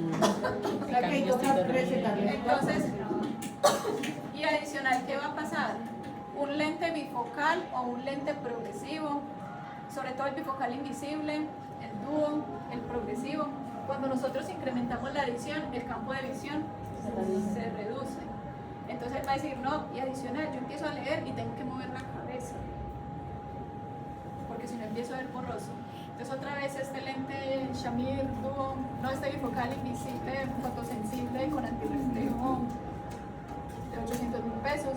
O sea que hay que recetarle.
Entonces, y adicional, ¿qué va a pasar? Un lente bifocal o un lente progresivo, sobre todo el bifocal invisible, el dúo, el progresivo. Cuando nosotros incrementamos la adición, el campo de visión se reduce. Entonces él va a decir, no, y adicional, yo empiezo a leer y tengo que mover la cabeza, porque si no empiezo a ver borroso. Entonces otra vez este lente Shamir Duo, no, este bifocal invisible, fotosensible con antirreflejo de 800.000 pesos.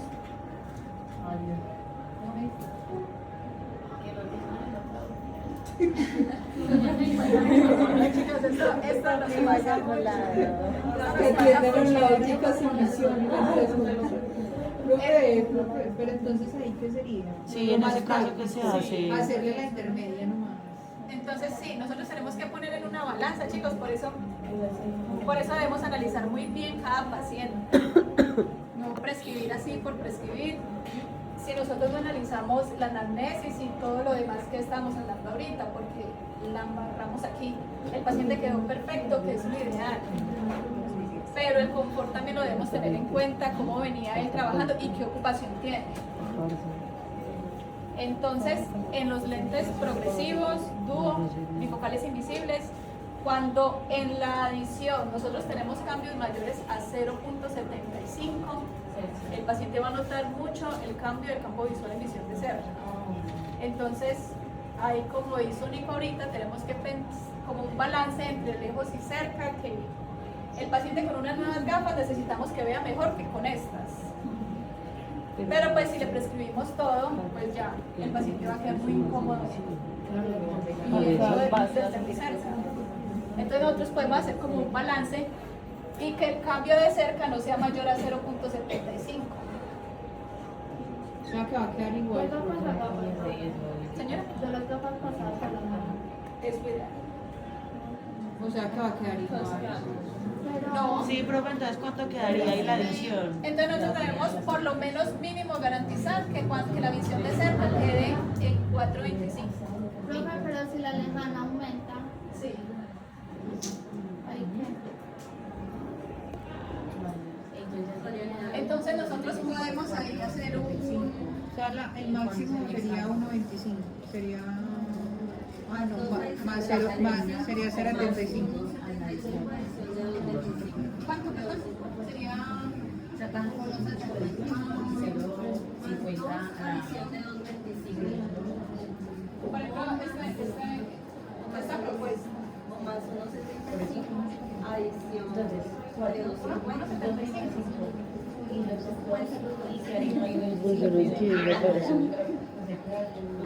Chicos, esto no se pasa por la...
Entienden la lógica sin visión. Pero entonces ahí qué sería?
Sí,
Lo
en
más
ese caso,
práctico.
¿qué se hace?
Hacerle la intermedia nomás.
Entonces sí, nosotros tenemos que poner en una balanza, chicos, por eso debemos analizar muy bien cada paciente. No prescribir así por prescribir. Si nosotros no analizamos la anamnesis y todo lo demás que estamos hablando ahorita, porque la amarramos aquí, el paciente quedó perfecto, que es lo ideal. Pero el confort también lo debemos tener en cuenta, cómo venía él trabajando y qué ocupación tiene. Entonces, en los lentes progresivos, dúo, bifocales invisibles, cuando en la adición nosotros tenemos cambios mayores a 0.75, el paciente va a notar mucho el cambio del campo visual en visión de cerca. Entonces, ahí como hizo Nico ahorita, tenemos que pensar como un balance entre lejos y cerca, que el paciente con unas nuevas gafas necesitamos que vea mejor que con estas. Pero pues si le prescribimos todo, pues ya el paciente va a quedar muy incómodo y eso desde muy cerca. Entonces nosotros podemos hacer como un balance y que el cambio de cerca no sea mayor a 0.75.
O sea que va a quedar igual.
Señora,
de las gafas pasadas a la mano.
es ideal.
O sea que va a quedar igual.
No.
Sí, profe, entonces ¿cuánto quedaría ahí la adición?
Entonces nosotros debemos por lo menos mínimo garantizar que la visión de cerca quede en 4.25.
Profe, pero si la lejana aumenta,
Sí.
¿ahí qué?
Entonces nosotros podemos ahí hacer un...
O sea, el máximo sería 1.25. Sería. Ah, no, más sería 0.75.
¿Cuánto perdón? Sería...
Sacando los 50
Por ejemplo, esta propuesta.
más unos 75 adición de 250 y los 50 y quedaría ahí.
Pues yo no entiendo, pero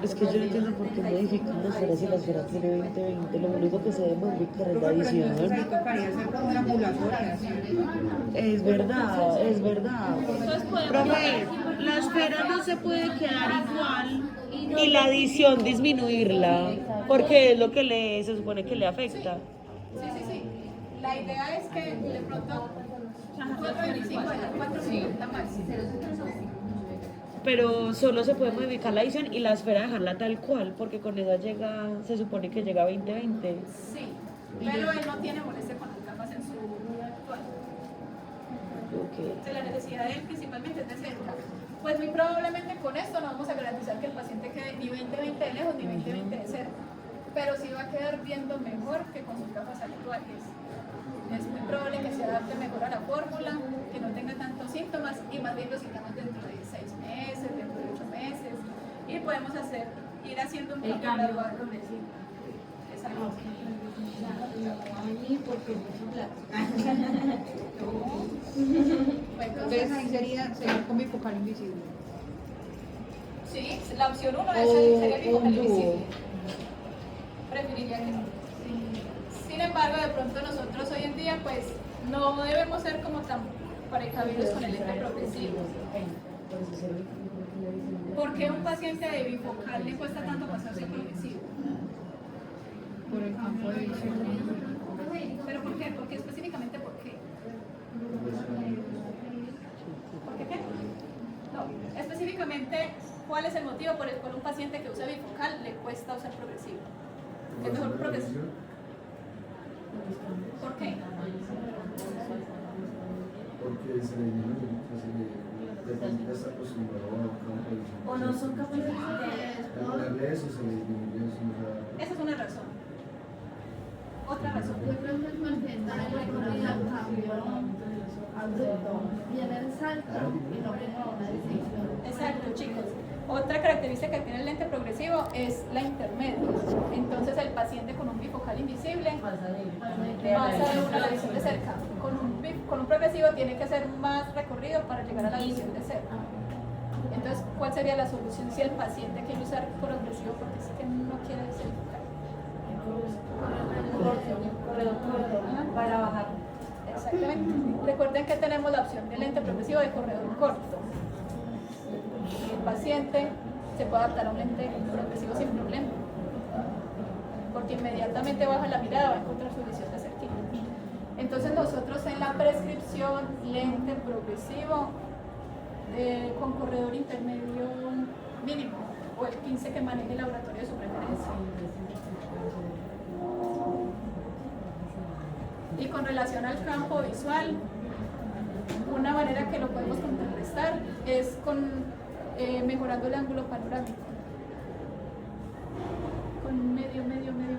es que yo no entiendo por qué modifican las esferas y la esfera tiene 20-20. Lo único que se debe modificar es la
Pero entonces ahí
adición.
tocaría hacer como una ambulatoria.
Es verdad, es verdad.
Entonces podemos
Profe, la esfera no se puede quedar igual y la adición disminuirla, porque es lo que se supone que le afecta.
Sí. La idea es que de pronto 4.25 a 4.50 máximo.
Pero solo se puede modificar la adición y la esfera dejarla tal cual, porque con esa se supone que llega a 20-20.
Sí, pero él no tiene molestia con las gafas en su vida actual.
Ok.
La necesidad de él principalmente es de cerca. Pues muy probablemente con esto no vamos a garantizar que el paciente quede ni 20-20 de lejos ni 20-20 de cerca. pero sí va a quedar viendo mejor que con sus gafas actuales. Es muy probable que se adapte mejor a la fórmula, que no tenga tantos síntomas y más bien los citamos dentro de 6 meses, dentro de 8 meses y podemos ir haciendo un cambio gradual. Exacto.
Entonces ahí sería con bifocal invisible.
Sí, la opción 1 sería bifocal
dúo.
invisible. Preferiría que sí. Sin embargo, de pronto nosotros hoy en día pues no debemos ser como tan precavidos con el lente progresivo. ¿Por qué a un paciente de bifocal le cuesta tanto pasarse progresivo?
Por el campo de visión.
¿Pero por qué? ¿Por qué específicamente por qué? ¿Por qué qué? No, específicamente, ¿cuál es el motivo por el cual un paciente que usa bifocal le cuesta usar progresivo? ¿Es mejor progresivo? ¿Por qué?
Porque se le depende de estar acostumbrado a un campo de visión.
O no son capaces de
Ponerle eso se le disminuye eso.
Esa es una razón. Otra razón.
Yo creo que el paciente le ocurre al cambio abrupto, viene el salto y no viene una decisión.
Exacto, chicos. Otra característica que tiene el lente progresivo es la intermedia. Entonces el paciente con un bifocal invisible pasa de una a la visión de cerca. Con un progresivo tiene que hacer más recorrido para llegar a la visión de cerca. Entonces, ¿cuál sería la solución si el paciente quiere usar progresivo porque es que no quiere ser bifocal?
corredor corto para bajar.
Exactamente. Recuerden que tenemos la opción de lente progresivo de corredor corto. El paciente se puede adaptar a un lente progresivo sin problema, porque inmediatamente baja la mirada, va a encontrar su visión de cerquita. Entonces nosotros en la prescripción lente progresivo con corredor intermedio mínimo o el 15 que maneje el laboratorio de su preferencia. Y con relación al campo visual, una manera que lo podemos contrarrestar es mejorando el ángulo panorámico. Con medio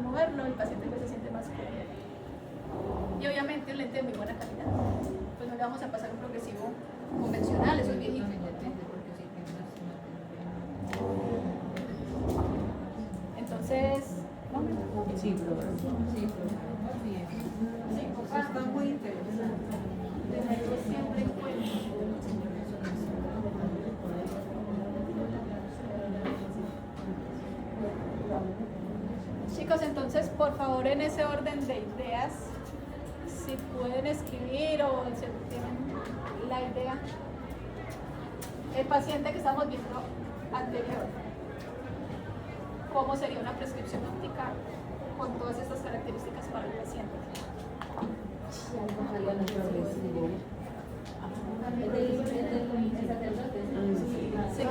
moverlo, el paciente pues se siente más cómodo. Y obviamente un lente de muy buena calidad. Pues no le vamos a pasar un progresivo convencional, eso es viejito. Entonces,
Sí, está muy interesante.
tenerlo siempre en cuenta. Chicos, entonces por favor en ese orden de ideas, si pueden escribir o si tienen la idea, el paciente que estamos viendo anterior, ¿cómo sería una prescripción óptica con todas estas características para el paciente? Sí.